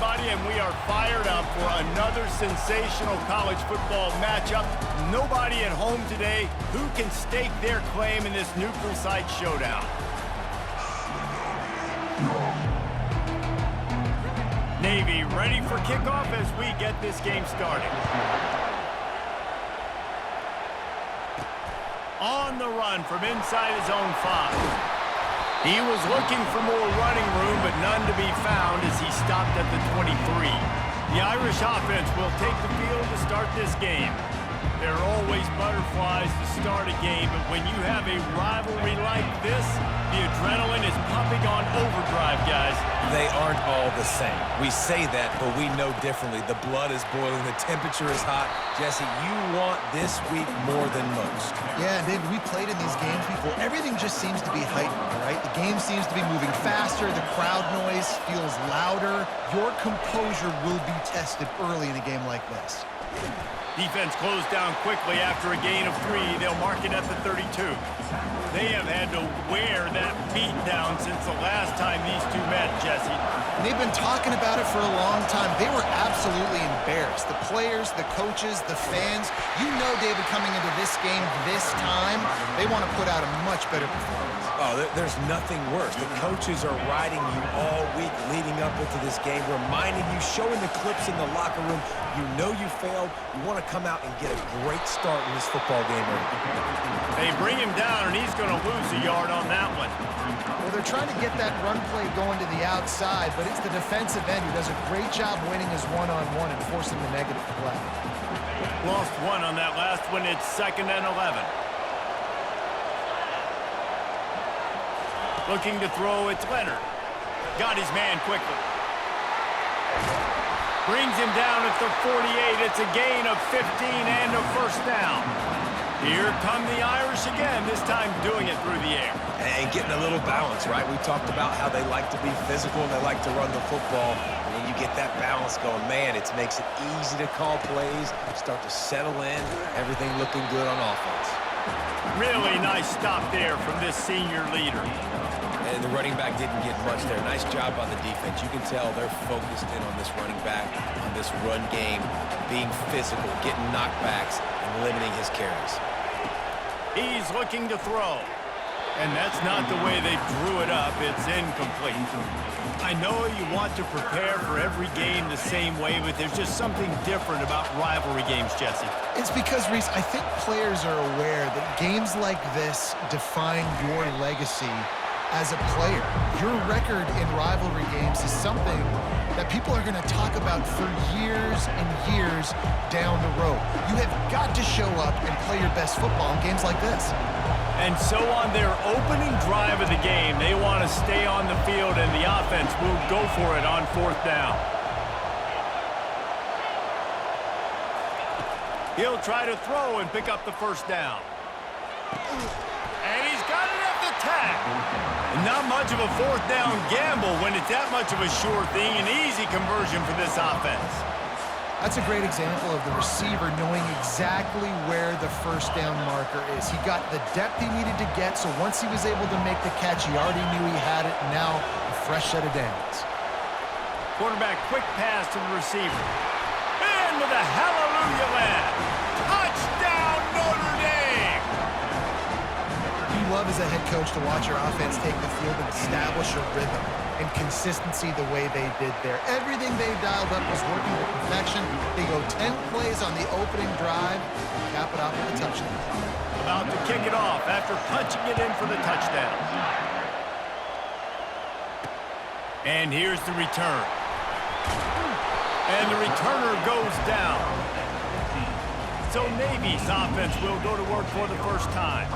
everybody, and we are fired up for another sensational college football matchup. Nobody at home today who can stake their claim in this neutral site showdown. Navy ready for kickoff as we get this game started. On the run from inside his own 5. He was looking for more running room, but none to be found as he stopped at the 23. The Irish offense will take the field to start this game. There are always butterflies to start a game, but when you have a rivalry like this, the adrenaline is pumping on overdrive, guys. They aren't all the same. We say that, but we know differently. The blood is boiling. The temperature is hot. Jesse, you want this week more than most. Yeah, David, we played in these games before. Everything just seems to be heightened, right? The game seems to be moving faster. The crowd noise feels louder. Your composure will be tested early in a game like this. Defense closed down quickly after a gain of 3. They'll mark it at the 32. They have had to wear that beat down since the last time these two met, Jesse. And they've been talking about it for a long time. They were absolutely embarrassed. The players, the coaches, the fans. You know, David, coming into this game this time, they want to put out a much better performance. Oh, there's nothing worse. The coaches are riding you all week leading up into this game, reminding you, showing the clips in the locker room. You know you failed. You want to come out and get a great start in this football game. They bring him down, and he's going to lose a yard on that one. Well, they're trying to get that run play going to the outside, but it's the defensive end who does a great job winning his one-on-one and forcing the negative play. Lost 1 on that last one. It's 2nd and 11. Looking to throw, it's Leonard. Got his man quickly. Brings him down at the 48. It's a gain of 15 and a first down. Here come the Irish again, this time doing it through the air. And getting a little balance, right? We talked about how they like to be physical and they like to run the football. And when you get that balance going, man, it makes it easy to call plays, start to settle in, everything looking good on offense. Really nice stop there from this senior leader. And the running back didn't get much there. Nice job on the defense. You can tell they're focused in on this running back, on this run game, being physical, getting knockbacks, and limiting his carries. He's looking to throw. And that's not the way they drew it up. It's incomplete. I know you want to prepare for every game the same way, but there's just something different about rivalry games, Jesse. It's because, Reese, I think players are aware that games like this define your legacy as a player. Your record in rivalry games is something that people are going to talk about for years and years down the road. You have got to show up and play your best football in games like this. And so on their opening drive of the game, they want to stay on the field, and the offense will go for it on 4th down. He'll try to throw and pick up the first down. And he's got it at the tag. Not much of a 4th down gamble when it's that much of a sure thing, an easy conversion for this offense. That's a great example of the receiver knowing exactly where the first down marker is. He got the depth he needed to get, so once he was able to make the catch, he already knew he had it, and now a fresh set of downs. Quarterback quick pass to the receiver. And with a hallelujah land. Touchdown, Notre Dame! You love as a head coach to watch your offense take the field and establish a rhythm and consistency the way they did there. Everything they dialed up was working to perfection. They go 10 plays on the opening drive and cap it off with a touchdown. About to kick it off after punching it in for the touchdown. And here's the return. And the returner goes down. So Navy's offense will go to work for the first time.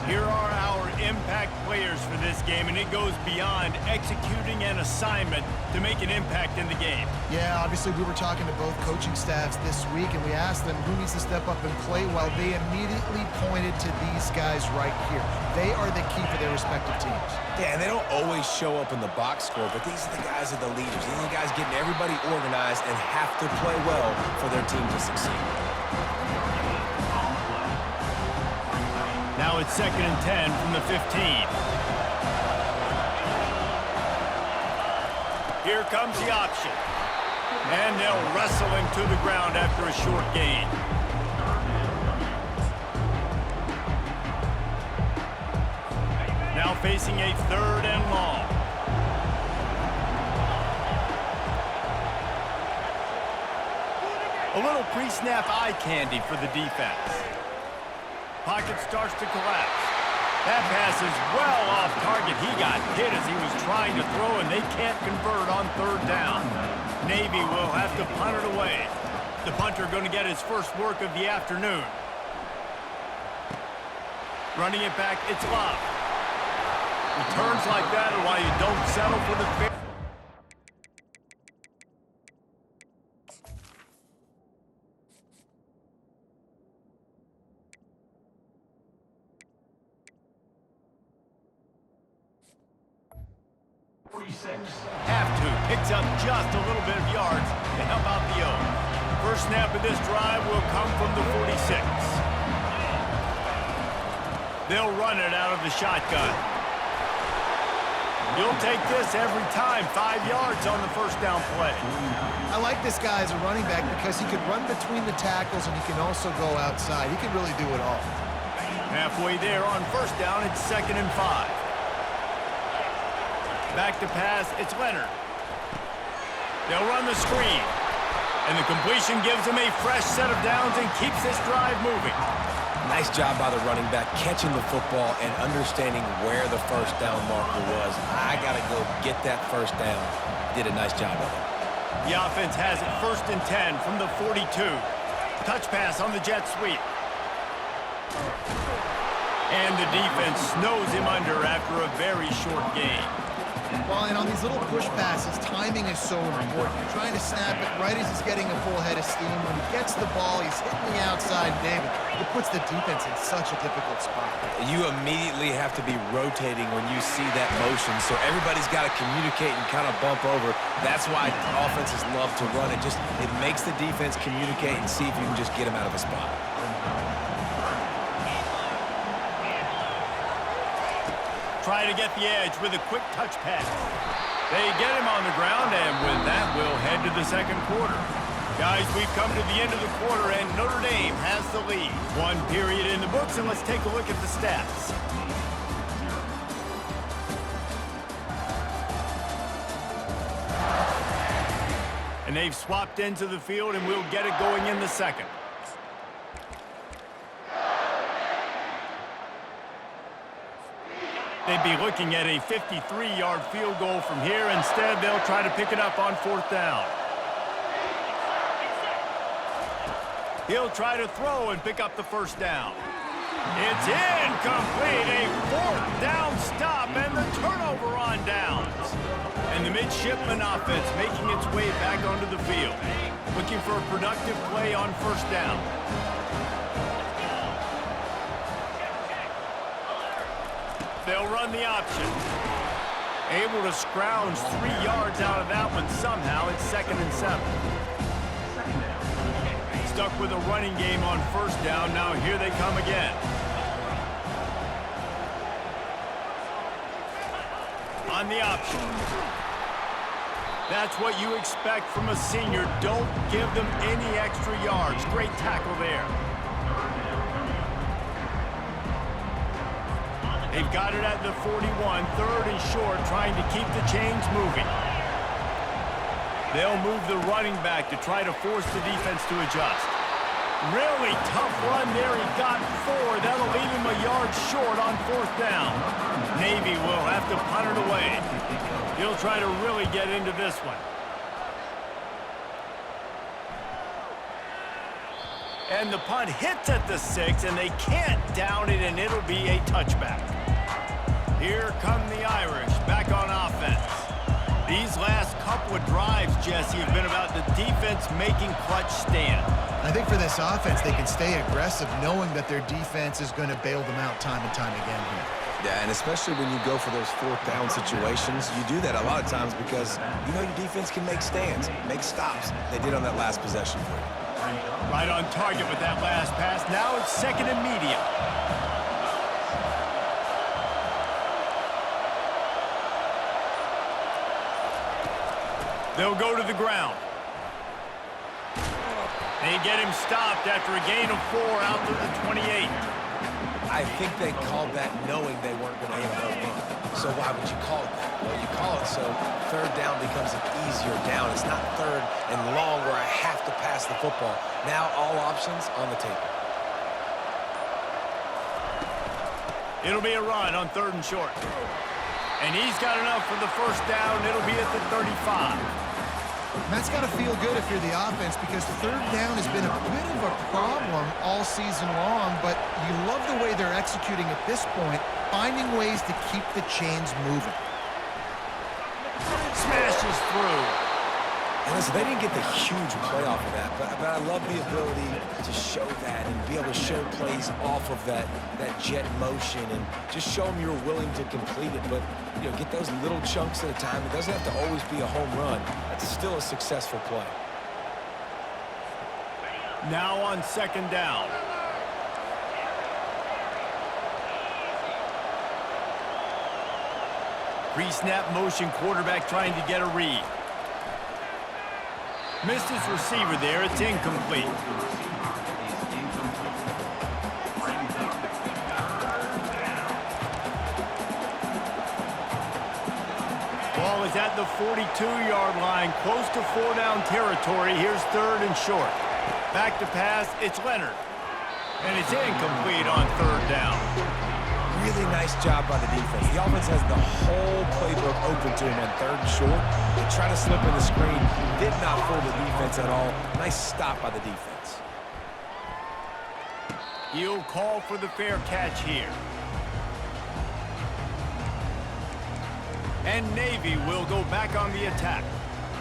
Here are our impact players for this game, and it goes beyond executing an assignment to make an impact in the game. Yeah, obviously we were talking to both coaching staffs this week, and we asked them who needs to step up and play well. They immediately pointed to these guys right here. They are the key for their respective teams. Yeah, and they don't always show up in the box score, but these are the guys that are the leaders. These are the guys getting everybody organized and have to play well for their team to succeed. Now it's 2nd and 10 from the 15. Here comes the option. And they'll wrestle him to the ground after a short gain. Now facing a 3rd and long. A little pre-snap eye candy for the defense. Pocket starts to collapse. That pass is well off target. He got hit as he was trying to throw, and they can't convert on 3rd down. Navy will have to punt it away. The punter going to get his first work of the afternoon. Running it back, it's Love. Returns like that are why you don't settle for the fair. Have to. Picks up just a little bit of yards to help out the O. First snap of this drive will come from the 46. They'll run it out of the shotgun. You'll take this every time. 5 yards on the first down play. I like this guy as a running back because he can run between the tackles and he can also go outside. He can really do it all. Halfway there on first down, it's 2nd and 5. Back to pass, it's Leonard. They'll run the screen. And the completion gives him a fresh set of downs and keeps this drive moving. Nice job by the running back catching the football and understanding where the first down marker was. I got to go get that first down. Did a nice job of it. The offense has it 1st and 10 from the 42. Touch pass on the jet sweep. And the defense snows him under after a very short gain. Well, and on these little push passes, timing is so important. You're trying to snap it right as he's getting a full head of steam. When he gets the ball, he's hitting the outside, David. It puts the defense in such a difficult spot. You immediately have to be rotating when you see that motion, so everybody's got to communicate and kind of bump over. That's why offenses love to run it. It makes the defense communicate and see if you can just get them out of a spot. Try to get the edge with a quick touch pass. They get him on the ground, and with that, we'll head to the 2nd quarter. Guys, we've come to the end of the quarter, and Notre Dame has the lead. 1 period in the books, and let's take a look at the stats. And they've swapped into the field, and we'll get it going in the 2nd. They'd be looking at a 53-yard field goal from here. Instead, they'll try to pick it up on 4th down. He'll try to throw and pick up the first down. It's incomplete. A 4th down stop and the turnover on downs. And the midshipman offense making its way back onto the field. Looking for a productive play on first down. They'll run the option. Able to scrounge 3 yards out of that one somehow. It's 2nd and 7. Stuck with a running game on first down. Now here they come again. On the option. That's what you expect from a senior. Don't give them any extra yards. Great tackle there. They've got it at the 41, 3rd and short, trying to keep the chains moving. They'll move the running back to try to force the defense to adjust. Really tough run there. He got 4. That'll leave him a yard short on 4th down. Navy will have to punt it away. He'll try to really get into this one. And the punt hits at the 6, and they can't down it, and it'll be a touchback. Here come the Irish back on offense. These last couple of drives, Jesse, have been about the defense making clutch stand. I think for this offense, they can stay aggressive knowing that their defense is going to bail them out time and time again here. Yeah, and especially when you go for those 4th down situations, you do that a lot of times because you know your defense can make stands, make stops. They did on that last possession for you. Right on target with that last pass. Now it's 2nd and medium. They'll go to the ground. They get him stopped after a gain of 4 out to the 28. I think they called that knowing they weren't going to hit a home run. So why would you call it that? Well, you call it so third down becomes an easier down. It's not third and long where I have to pass the football. Now all options on the table. It'll be a run on 3rd and short. And he's got enough for the first down. It'll be at the 35. That's got to feel good if you're the offense, because 3rd down has been a bit of a problem all season long, but you love the way they're executing at this point, finding ways to keep the chains moving. Smashes through. And listen, they didn't get the huge play off of that, but I love the ability to show that and be able to show plays off of that jet motion and just show them you're willing to complete it. But, you know, get those little chunks at a time. It doesn't have to always be a home run. That's still a successful play. Now on 2nd down. Pre-snap motion, quarterback trying to get a read. Missed his receiver there. It's incomplete. Ball is at the 42-yard line, close to 4-down territory. Here's 3rd and short. Back to pass, it's Leonard. And it's incomplete on 3rd down. Really nice job by the defense. The offense has the whole playbook open to him on 3rd and short. They try to slip in the screen. Did not fool the defense at all. Nice stop by the defense. He'll call for the fair catch here. And Navy will go back on the attack.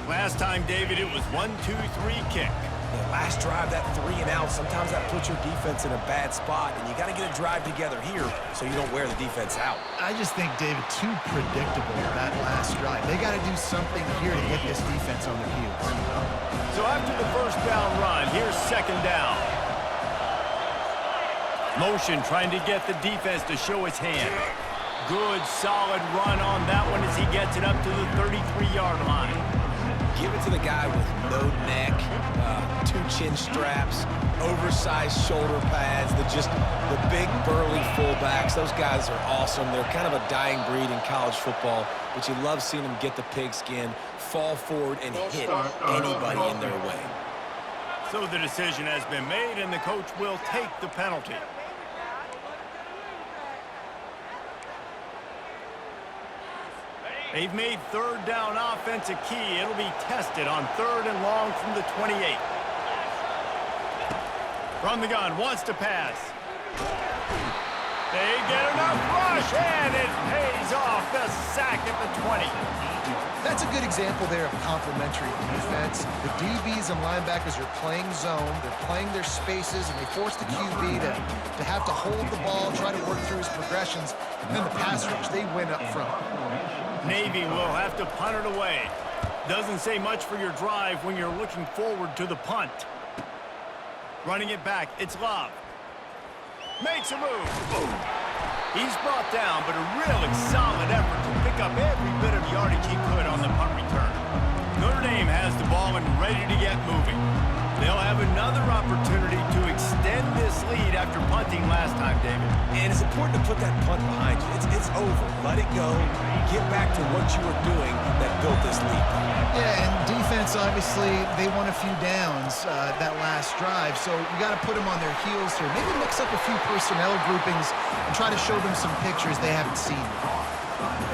Last time, David, it was 1-2-3 kick. The last drive, that 3 and out, sometimes that puts your defense in a bad spot, and you got to get a drive together here so you don't wear the defense out. I just think, David, too predictable that last drive. They got to do something here to get this defense on their heels. So after the first down run, here's 2nd down. Motion trying to get the defense to show his hand. Good, solid run on that one as he gets it up to the 33-yard line. Give it to the guy with no neck, 2 chin straps, oversized shoulder pads, the big burly fullbacks. Those guys are awesome. They're kind of a dying breed in college football, but you love seeing them get the pigskin, fall forward, and hit anybody in their way. So the decision has been made, and the coach will take the penalty. They've made 3rd down offense a key. It'll be tested on 3rd and long from the 28. From the gun, wants to pass. They get enough rush, and it pays off. The sack at the 20. That's a good example there of complementary defense. The DBs and linebackers are playing zone. They're playing their spaces, and they force the QB to have to hold the ball, try to work through his progressions. And then the pass rush, they win up front. Navy will have to punt it away. Doesn't say much for your drive when you're looking forward to the punt. Running it back, it's Love. Makes a move. He's brought down, but a really solid effort to pick up every bit of yardage he could on the punt return. Notre Dame has the ball and ready to get moving. They'll have another opportunity to extend this lead after punting last time, David. And it's important to put that punt behind you. It's over. Let it go. Get back to what you were doing that built this lead. Yeah, and defense, obviously, they won a few downs that last drive, so you got to put them on their heels here. Maybe mix up a few personnel groupings and try to show them some pictures they haven't seen.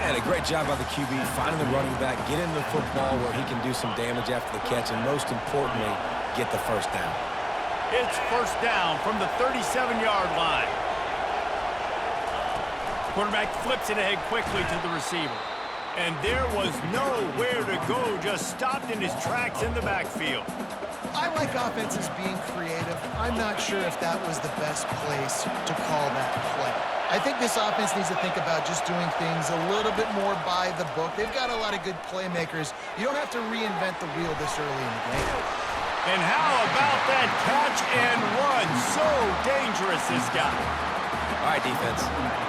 And a great job by the QB, finding the running back, get into the football where he can do some damage after the catch, and most importantly, get the first down. It's 1st down from the 37-yard line. Quarterback flips it ahead quickly to the receiver. And there was nowhere to go, just stopped in his tracks in the backfield. I like offenses being creative. I'm not sure if that was the best place to call that play. I think this offense needs to think about just doing things a little bit more by the book. They've got a lot of good playmakers. You don't have to reinvent the wheel this early in the game. And how about that catch and run? So dangerous, this guy. All right, defense,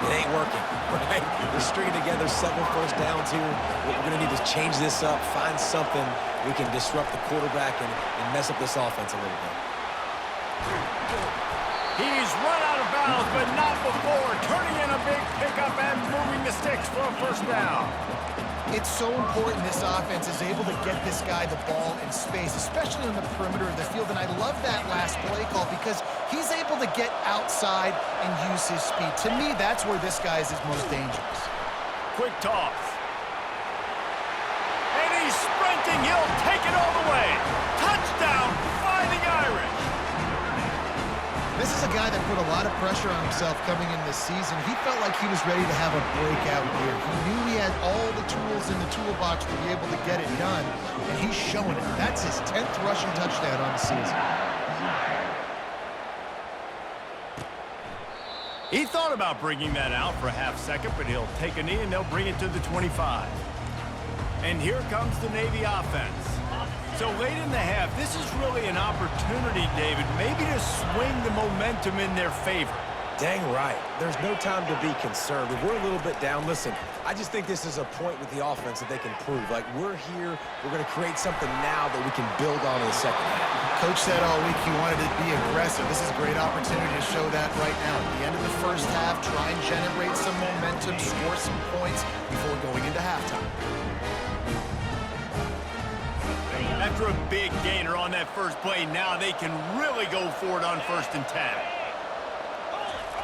it ain't working, right? We're stringing together 7 first downs here. We're going to need to change this up, find something we can disrupt the quarterback and mess up this offense a little bit. He's run out of bounds, but not before turning in a big pickup and moving the sticks for a first down. It's so important this offense is able to get this guy the ball in space, especially on the perimeter of the field. And I love that last play call because he's able to get outside and use his speed. To me, that's where this guy is his most dangerous. Quick toss. And he's sprinting. He'll take it all the way. Touchdown, Fighting Irish. This is a guy that put a lot of pressure on himself coming in this season. He felt like he was ready to have a breakout year. He knew he had all the tools in the toolbox to be able to get it done, and he's showing it. That's his 10th rushing touchdown on the season. He thought about bringing that out for a half second, but he'll take a knee and they'll bring it to the 25. And here comes the Navy offense. So late in the half, this is really an opportunity, David, maybe to swing the momentum in their favor. Dang right. There's no time to be concerned. If we're a little bit down, listen, I just think this is a point with the offense that they can prove. Like, we're here, we're going to create something now that we can build on in the second half. Coach said all week he wanted to be aggressive. This is a great opportunity to show that right now. At the end of the first half, try and generate some momentum, score some points before going into halftime. After a big gainer on that first play, now they can really go for it on 1st and 10.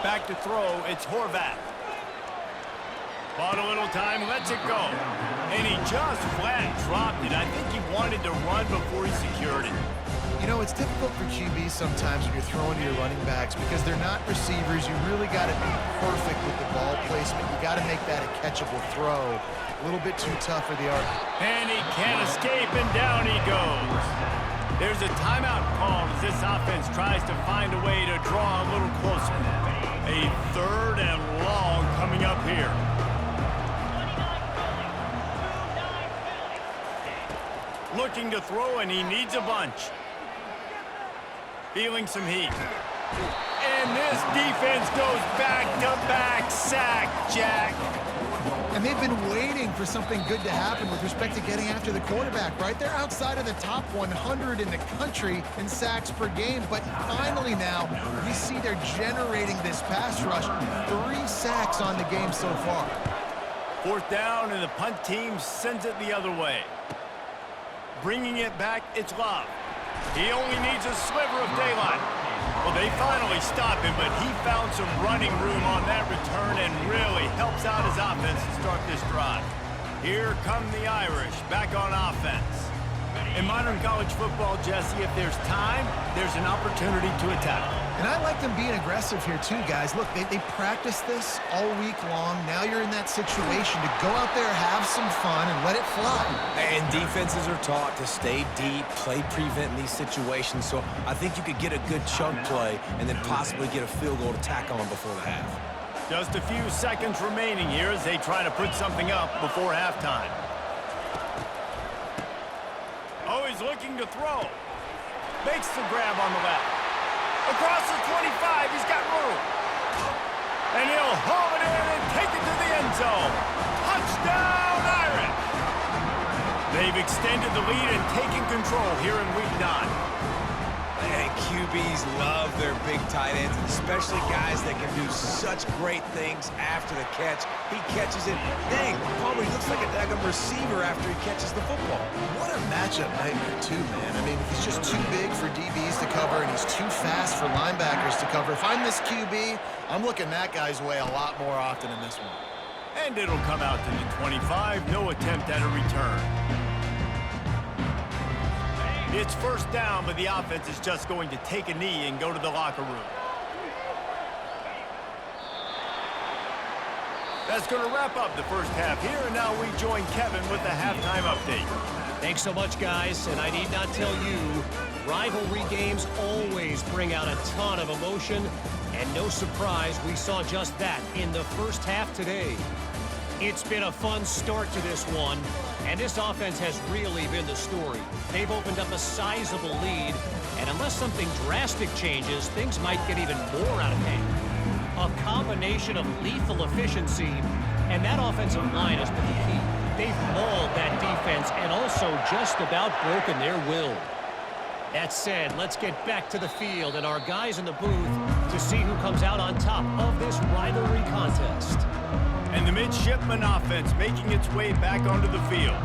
Back to throw, it's Horvath. Bought a little time, lets it go. And he just flat dropped it. I think he wanted to run before he secured it. You know, it's difficult for QBs sometimes when you're throwing to your running backs because they're not receivers. You really got to be perfect with the ball placement. You got to make that a catchable throw. A little bit too tough for the arc. And he can't escape, and down he goes. There's a timeout called as this offense tries to find a way to draw a little closer. A 3rd and long coming up here. Looking to throw, and he needs a bunch. Feeling some heat. And this defense goes back-to-back sack, Jack. And they've been waiting for something good to happen with respect to getting after the quarterback, right? They're outside of the top 100 in the country in sacks per game, but finally now you see they're generating this pass rush. 3 sacks on the game so far. 4th down, and the punt team sends it the other way. Bringing it back, it's Love. He only needs a sliver of daylight. Well, they finally stop him, but he found some running room on that return and really helps out his offense to start this drive. Here come the Irish back on offense. In modern college football, Jesse, if there's time, there's an opportunity to attack. And I like them being aggressive here too, guys. Look, they practice this all week long. Now you're in that situation to go out there, have some fun, and let it fly. And defenses are taught to stay deep, play prevent in these situations. So I think you could get a good chunk play and then possibly get a field goal to tack on before the half. Just a few seconds remaining here as they try to put something up before halftime. Oh, he's looking to throw. Makes the grab on the left. Across the 25, he's got room. And he'll haul it in and take it to the end zone. Touchdown, Irish! They've extended the lead and taken control here in Week 9. And QBs love their big tight ends, especially guys that can do such great things after the catch. He catches it. Dang, Palmer, he looks like a daggum receiver after he catches the football. What a matchup nightmare too, man. I mean, he's just too big for DBs to cover, and he's too fast for linebackers to cover. If I'm this QB, I'm looking that guy's way a lot more often in this one. And it'll come out to the 25. No attempt at a return. It's 1st down, but the offense is just going to take a knee and go to the locker room. That's going to wrap up the first half here, and now we join Kevin with the halftime update. Thanks so much, guys, and I need not tell you, rivalry games always bring out a ton of emotion, and no surprise, we saw just that in the first half today. It's been a fun start to this one, and this offense has really been the story. They've opened up a sizable lead, and unless something drastic changes, things might get even more out of hand. A combination of lethal efficiency, and that offensive line has been the key. They've mauled that defense and also just about broken their will. That said, let's get back to the field and our guys in the booth to see who comes out on top of this rivalry contest. And the midshipman offense making its way back onto the field.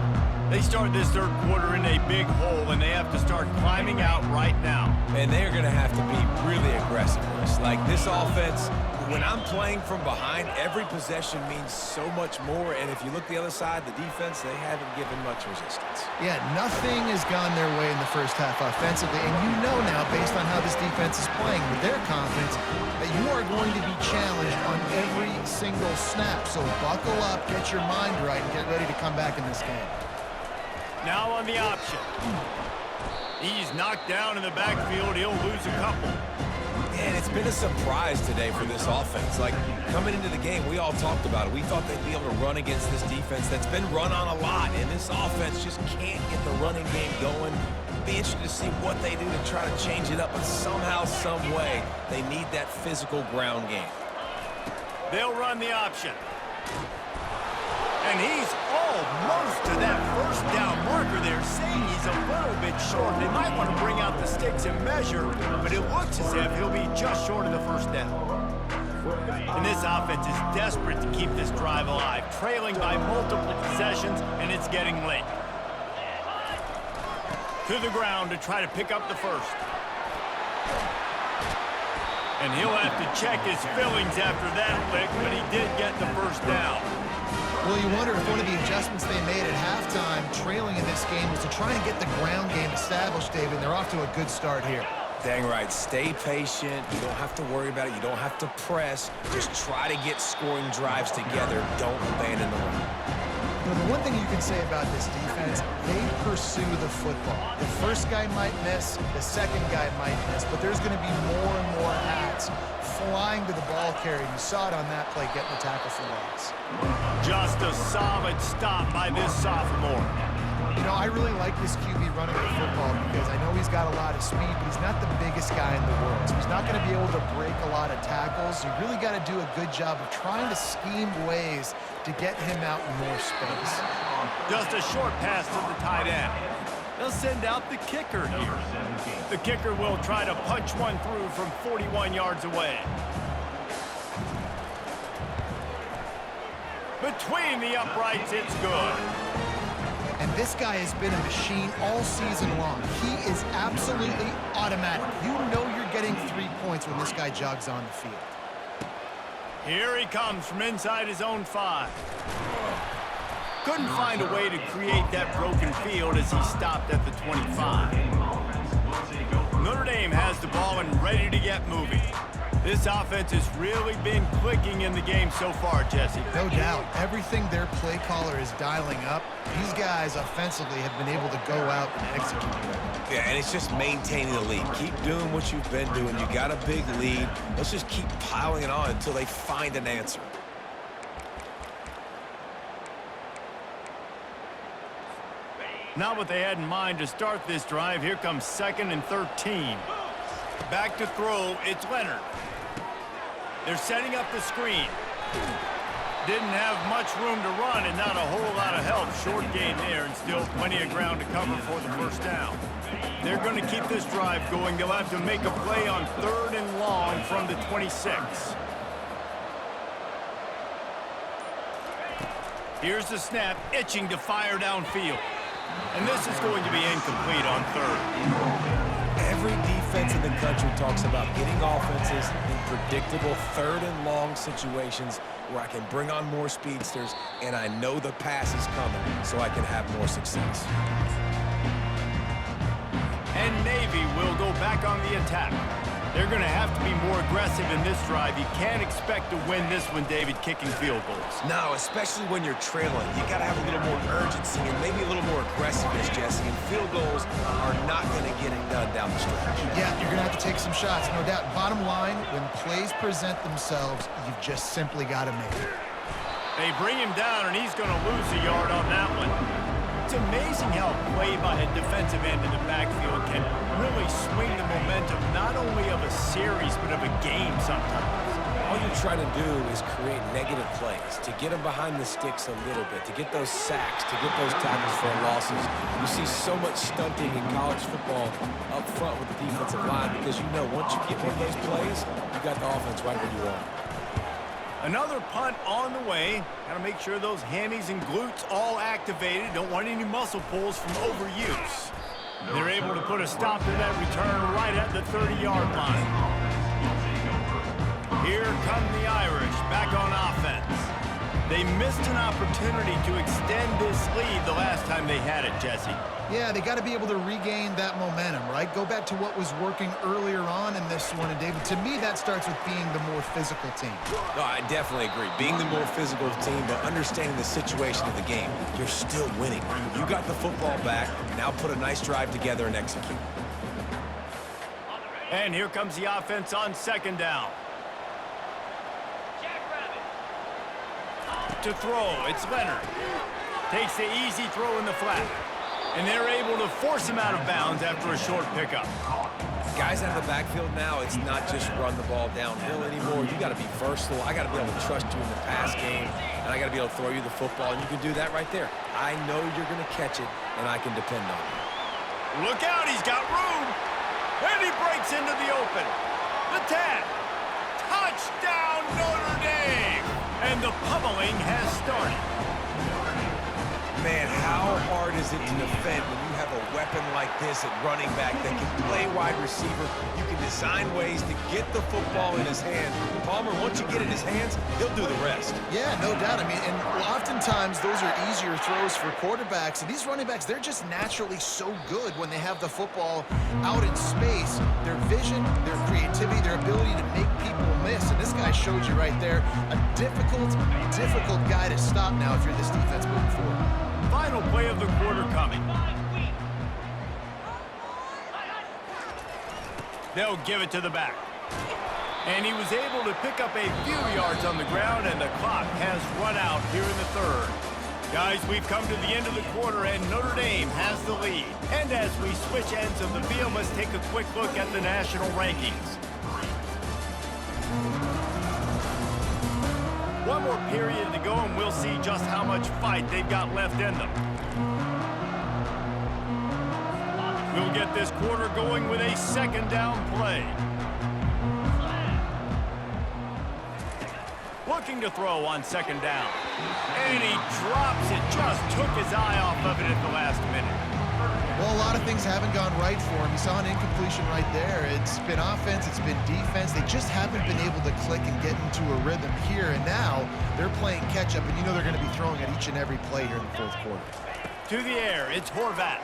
They start this third quarter in a big hole, and they have to start climbing out right now. And they're going to have to be really aggressive. Like this offense, when I'm playing from behind, every possession means so much more. And if you look the other side, the defense, they haven't given much resistance. Yeah, nothing has gone their way in the first half offensively. And you know now, based on how this defense is playing with their confidence, that you are going to be challenged on every single snap. So buckle up, get your mind right, and get ready to come back in this game. Now on the option. He's knocked down in the backfield. He'll lose a couple. And it's been a surprise today for this offense. Like, coming into the game, we all talked about it. We thought they'd be able to run against this defense that's been run on a lot, and this offense just can't get the running game going. It'll be interesting to see what they do to try to change it up, but somehow, some way, they need that physical ground game. They'll run the option. And he's almost to that first down marker there, saying he's a little bit short. They might want to bring out the sticks and measure, but it looks as if he'll be just short of the first down. And this offense is desperate to keep this drive alive, trailing by multiple possessions, and it's getting late. To the ground to try to pick up the first. And he'll have to check his fillings after that lick, but he did get the first down. Well, you wonder if one of the adjustments they made at halftime, trailing in this game, was to try and get the ground game established, David. They're off to a good start here. Dang right. Stay patient. You don't have to worry about it. You don't have to press. Just try to get scoring drives together. Don't abandon the run. You know, the one thing you can say about this defense, they pursue the football. The first guy might miss, the second guy might miss, but there's going to be more and more hats flying to the ball carrier. You saw it on that play, getting the tackle for loss. Just a solid stop by this sophomore. You know, I really like this QB running the football because I know he's got a lot of speed, but he's not the biggest guy in the world. So he's not going to be able to break a lot of tackles. You really got to do a good job of trying to scheme ways to get him out in more space. Just a short pass to the tight end. They'll send out the kicker here. The kicker will try to punch one through from 41 yards away. Between the uprights, it's good. And this guy has been a machine all season long. He is absolutely automatic. You know you're getting 3 points when this guy jogs on the field. Here he comes from inside his own 5. Couldn't find a way to create that broken field as he stopped at the 25. Notre Dame has the ball and ready to get moving. This offense has really been clicking in the game so far, Jesse. No doubt. Everything their play caller is dialing up, these guys offensively have been able to go out and execute. Yeah, and it's just maintaining the lead. Keep doing what you've been doing. You got a big lead. Let's just keep piling it on until they find an answer. Not what they had in mind to start this drive. Here comes 2nd and 13. Back to throw, it's Leonard. They're setting up the screen. Didn't have much room to run and not a whole lot of help. Short gain there and still plenty of ground to cover for the first down. They're going to keep this drive going. They'll have to make a play on 3rd and long from the 26. Here's the snap, itching to fire downfield. And this is going to be incomplete on 3rd. Every defense in the country talks about getting offenses in predictable 3rd and long situations where I can bring on more speedsters and I know the pass is coming so I can have more success. And Navy will go back on the attack. They're going to have to be more aggressive in this drive. You can't expect to win this one, David, kicking field goals. No, especially when you're trailing. You got to have a little more urgency and maybe a little more aggressiveness, Jesse. And field goals are not going to get it done down the stretch. Yeah, you're going to have to take some shots, no doubt. Bottom line, when plays present themselves, you've just simply got to make it. They bring him down, and he's going to lose a yard on that one. It's amazing how play by a defensive end in the backfield can really swing the momentum not only of a series but of a game sometimes. All you're trying to do is create negative plays, to get them behind the sticks a little bit, to get those sacks, to get those tackles for losses. You see so much stunting in college football up front with the defensive line because you know once you get one of those plays, you got the offense right where you want it. Another punt on the way. Got to make sure those hammies and glutes all activated. Don't want any muscle pulls from overuse. They're able to put a stop to that return right at the 30-yard line. Here come the Irish back on offense. They missed an opportunity to extend this lead the last time they had it, Jesse. Yeah, they got to be able to regain that momentum, right? Go back to what was working earlier on in this one. And, David, to me, that starts with being the more physical team. No, I definitely agree. Being the more physical team, but understanding the situation of the game, you're still winning. You got the football back. Now put a nice drive together and execute. And here comes the offense on second down. To throw, it's Leonard. Takes the easy throw in the flat. And they're able to force him out of bounds after a short pickup. Guys out of the backfield now, it's not just run the ball downhill anymore. You got to be versatile. I got to be able to trust you in the pass game, and I got to be able to throw you the football, and you can do that right there. I know you're going to catch it, and I can depend on you. Look out, he's got room. And he breaks into the open. The tag. Touchdown, Notre Dame. And the pummeling has started. Man, how hard is it to defend when you have a weapon like this at running back that can play wide receiver? You can design ways to get the football in his hand. Palmer, once you get it in his hands, he'll do the rest. Yeah, no doubt. I mean, and oftentimes those are easier throws for quarterbacks. And these running backs, they're just naturally so good when they have the football out in space. Their vision, their creativity, their ability to make people miss. And this guy showed you right there, a difficult guy to stop now if you're this defense moving forward. Final play of the quarter coming. They'll give it to the back. And he was able to pick up a few yards on the ground, and the clock has run out here in the third. Guys, we've come to the end of the quarter, and Notre Dame has the lead. And as we switch ends of the field, let's take a quick look at the national rankings. One more period to go, and we'll see just how much fight they've got left in them. We'll get this quarter going with a second down play. Looking to throw on second down. And he drops it. Just took his eye off of it at the last minute. Well, a lot of things haven't gone right for him. He saw an incompletion right there. It's been offense, it's been defense. They just haven't been able to click and get into a rhythm here. And now they're playing catch-up, and you know they're going to be throwing at each and every play here in the fourth quarter. To the air, it's Horvath.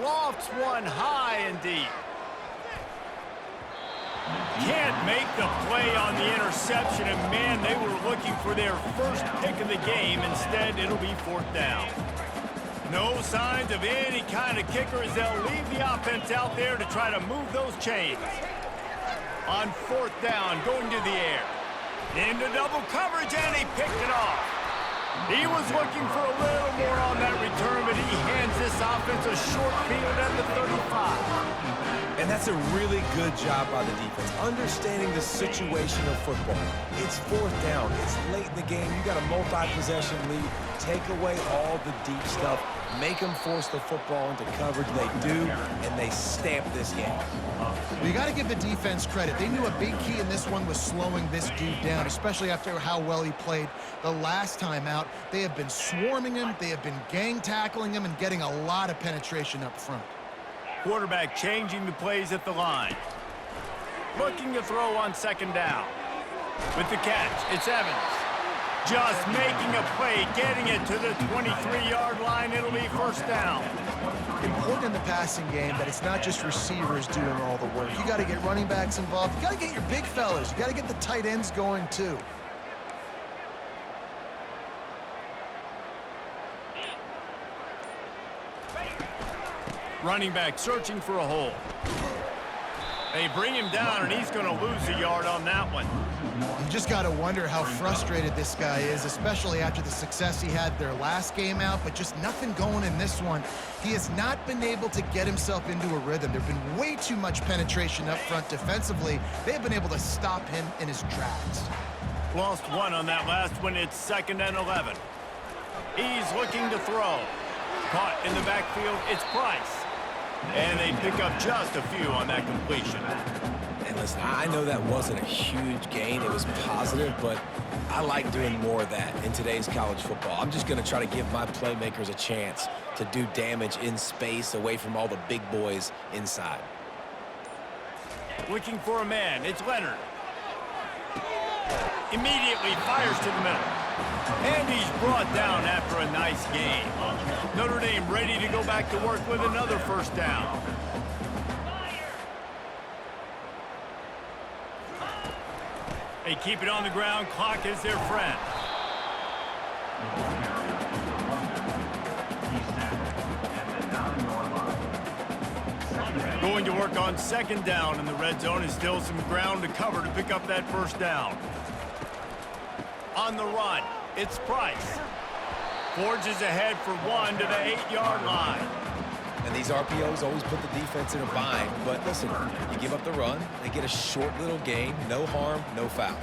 Lofts one high and deep. Can't make the play on the interception, and man, they were looking for their first pick of the game. Instead, it'll be fourth down. No signs of any kind of kicker as they'll leave the offense out there to try to move those chains. On fourth down, going to the air. Into double coverage, and he picked it off. He was looking for a little more on that return, but he hands this offense a short field at the 35. And that's a really good job by the defense, understanding the situation of football. It's fourth down. It's late in the game. You got a multi-possession lead. Take away all the deep stuff. Make them force the football into coverage. They do, and they stamp this game. You got to give the defense credit. They knew a big key in this one was slowing this dude down, especially after how well he played the last time out. They have been swarming him. They have been gang tackling him and getting a lot of penetration up front. Quarterback changing the plays at the line. Looking to throw on second down. With the catch, it's Evans. Just making a play, getting it to the 23-yard line. It'll be first down. Important in the passing game that it's not just receivers doing all the work. You got to get running backs involved. You got to get your big fellas. You got to get the tight ends going too. Running back searching for a hole. They bring him down, and he's going to lose a yard on that one. You just got to wonder how frustrated this guy is, especially after the success he had their last game out, but just nothing going in this one. He has not been able to get himself into a rhythm. There's been way too much penetration up front defensively. They have been able to stop him in his tracks. Lost one on that last one. It's 2nd and 11. He's looking to throw. Caught in the backfield, it's Price. And they pick up just a few on that completion. And listen, I know that wasn't a huge gain. It was positive, but I like doing more of that in today's college football. I'm just going to try to give my playmakers a chance to do damage in space away from all the big boys inside. Looking for a man. It's Leonard. Immediately fires to the middle. And he's brought down after a nice gain. Notre Dame ready to go back to work with another first down. They keep it on the ground. Clock is their friend. Going to work on 2nd down in the red zone, is still some ground to cover to pick up that first down. On the run, it's Price. Forges ahead for one to the 8-yard line. And these RPOs always put the defense in a bind. But listen, you give up the run, they get a short little gain, no harm, no foul.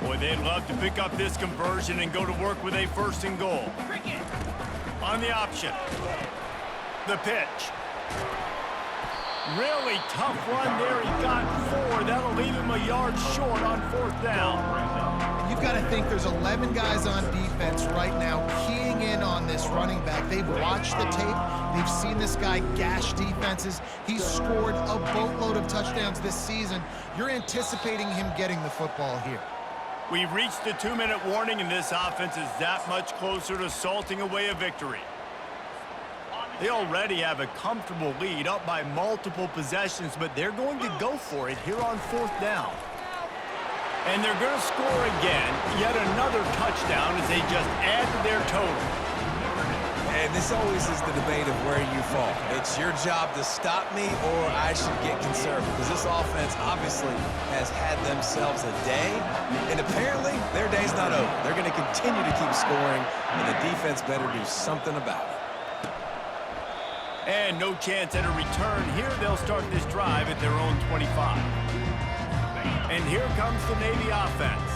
Boy, they'd love to pick up this conversion and go to work with a 1st and goal. On the option. The pitch. Really tough run there. He got 4. That'll leave him a yard short on 4th down. You've got to think there's 11 guys on defense right now keying in on this running back. They've watched the tape. They've seen this guy gash defenses. He's scored a boatload of touchdowns this season. You're anticipating him getting the football here. We've reached the 2-minute warning, and this offense is that much closer to salting away a victory. They already have a comfortable lead, up by multiple possessions, but they're going to go for it here on 4th down. And they're going to score again, yet another touchdown as they just add to their total. And this always is the debate of where you fall. It's your job to stop me, or I should get conservative, because this offense obviously has had themselves a day, and apparently their day's not over. They're going to continue to keep scoring, and the defense better do something about it. And no chance at a return. Here they'll start this drive at their own 25. And here comes the Navy offense.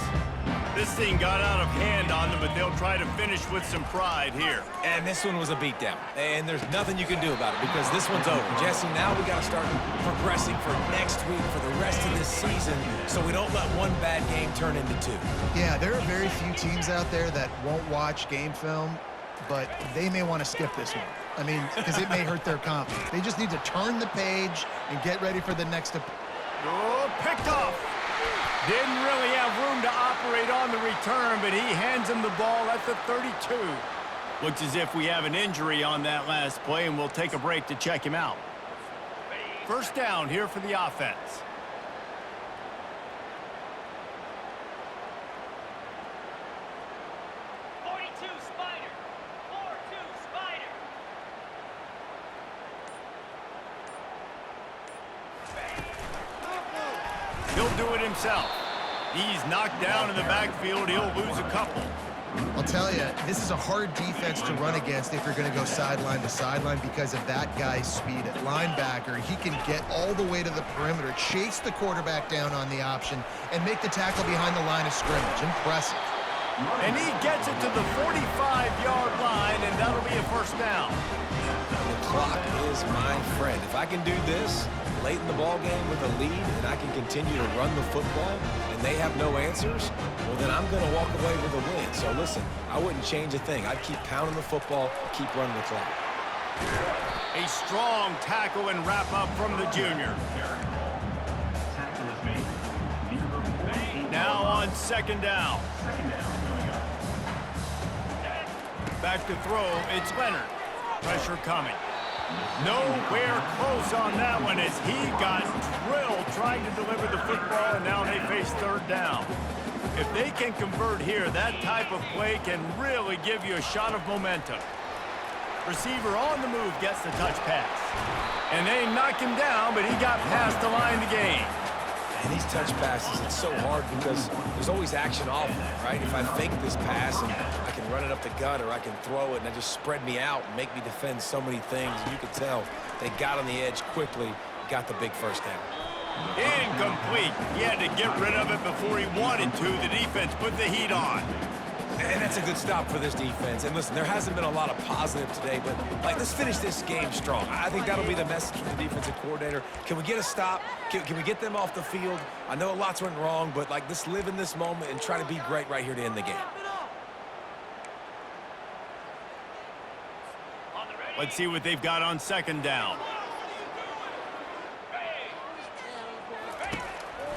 This thing got out of hand on them, but they'll try to finish with some pride here. And this one was a beatdown. And there's nothing you can do about it because this one's over. Jesse, now we got to start progressing for next week, for the rest of this season, so we don't let one bad game turn into 2. Yeah, there are very few teams out there that won't watch game film, but they may want to skip this one. I mean, because it may hurt their confidence. They just need to turn the page and get ready for the next. Oh, picked off. Didn't really have room to operate on the return, but he hands him the ball at the 32. Looks as if we have an injury on that last play, and we'll take a break to check him out. First down here for the offense. He'll do it himself. He's knocked down in the backfield. He'll lose a couple. I'll tell you, this is a hard defense to run against if you're going to go sideline to sideline because of that guy's speed at linebacker. He can get all the way to the perimeter, chase the quarterback down on the option, and make the tackle behind the line of scrimmage. Impressive. And he gets it to the 45-yard line, and that'll be a first down. The clock is my friend. If I can do this late in the ball game with a lead and I can continue to run the football and they have no answers, well, then I'm going to walk away with a win. So listen, I wouldn't change a thing. I'd keep pounding the football, keep running the clock. A strong tackle and wrap up from the junior. Now on 2nd down. Back to throw, it's Leonard. Pressure coming. Nowhere close on that one as he got drilled trying to deliver the football, and now they face 3rd down. If they can convert here, that type of play can really give you a shot of momentum. Receiver on the move gets the touch pass. And they knocked him down, but he got past the line to gain. And these touch passes, it's so hard because there's always action off them, right? If I fake this pass and I can run it up the gut or I can throw it and it just spread me out and make me defend so many things. And you could tell they got on the edge quickly, got the big first down. Incomplete. He had to get rid of it before he wanted to. The defense put the heat on. And that's a good stop for this defense. And listen, there hasn't been a lot of positive today, but let's finish this game strong. I think that'll be the message from the defensive coordinator. Can we get a stop? Can we get them off the field? I know lots went wrong, but let's live in this moment and try to be great right here to end the game. Let's see what they've got on second down.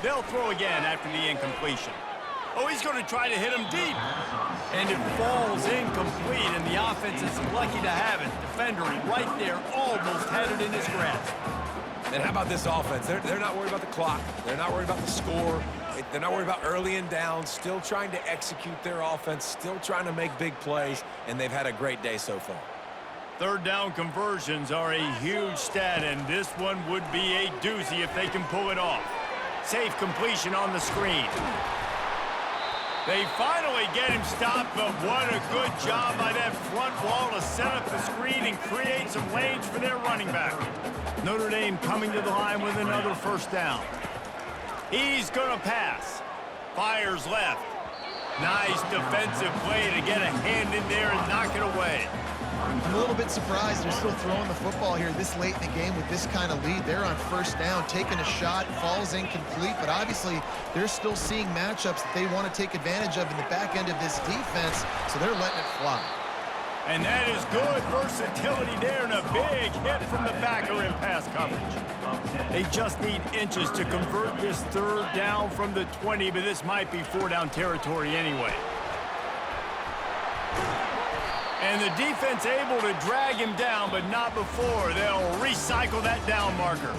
They'll throw again after the incompletion. Oh, he's going to try to hit him deep. And it falls incomplete, and the offense is lucky to have it. Defender right there almost had it in his grasp. And how about this offense? They're not worried about the clock. They're not worried about the score. They're not worried about early and down. Still trying to execute their offense. Still trying to make big plays, and they've had a great day so far. Third down conversions are a huge stat, and this one would be a doozy if they can pull it off. Safe completion on the screen. They finally get him stopped, but what a good job by that front wall to set up the screen and create some lanes for their running back. Notre Dame coming to the line with another first down. He's going to pass. Fires left. Nice defensive play to get a hand in there and knock it away. I'm a little bit surprised they're still throwing the football here this late in the game with this kind of lead. They're on first down, taking a shot, falls incomplete, but obviously they're still seeing matchups that they want to take advantage of in the back end of this defense, so they're letting it fly. And that is good versatility there and a big hit from the backer in pass coverage. They just need inches to convert this third down from the 20, but this might be four-down territory anyway. And the defense able to drag him down, but not before. They'll recycle that down marker.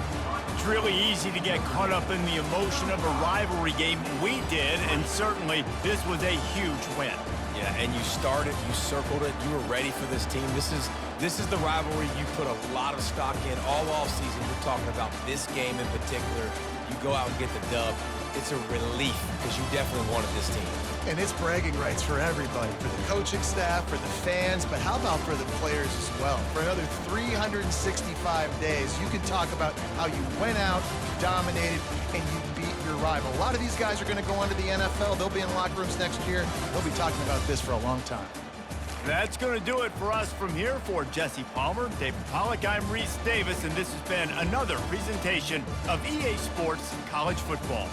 It's really easy to get caught up in the emotion of a rivalry game. We did, and certainly this was a huge win. Yeah, and you started, you circled it, you were ready for this team. This is the rivalry you put a lot of stock in all offseason. You're talking about this game in particular. You go out and get the dub. It's a relief because you definitely wanted this team. And it's bragging rights for everybody, for the coaching staff, for the fans, but how about for the players as well? For another 365 days, you can talk about how you went out, you dominated, and you beat your rival. A lot of these guys are going to go on to the NFL. They'll be in locker rooms next year. They'll be talking about this for a long time. That's going to do it for us from here. For Jesse Palmer, David Pollack, I'm Reese Davis, and this has been another presentation of EA Sports College Football.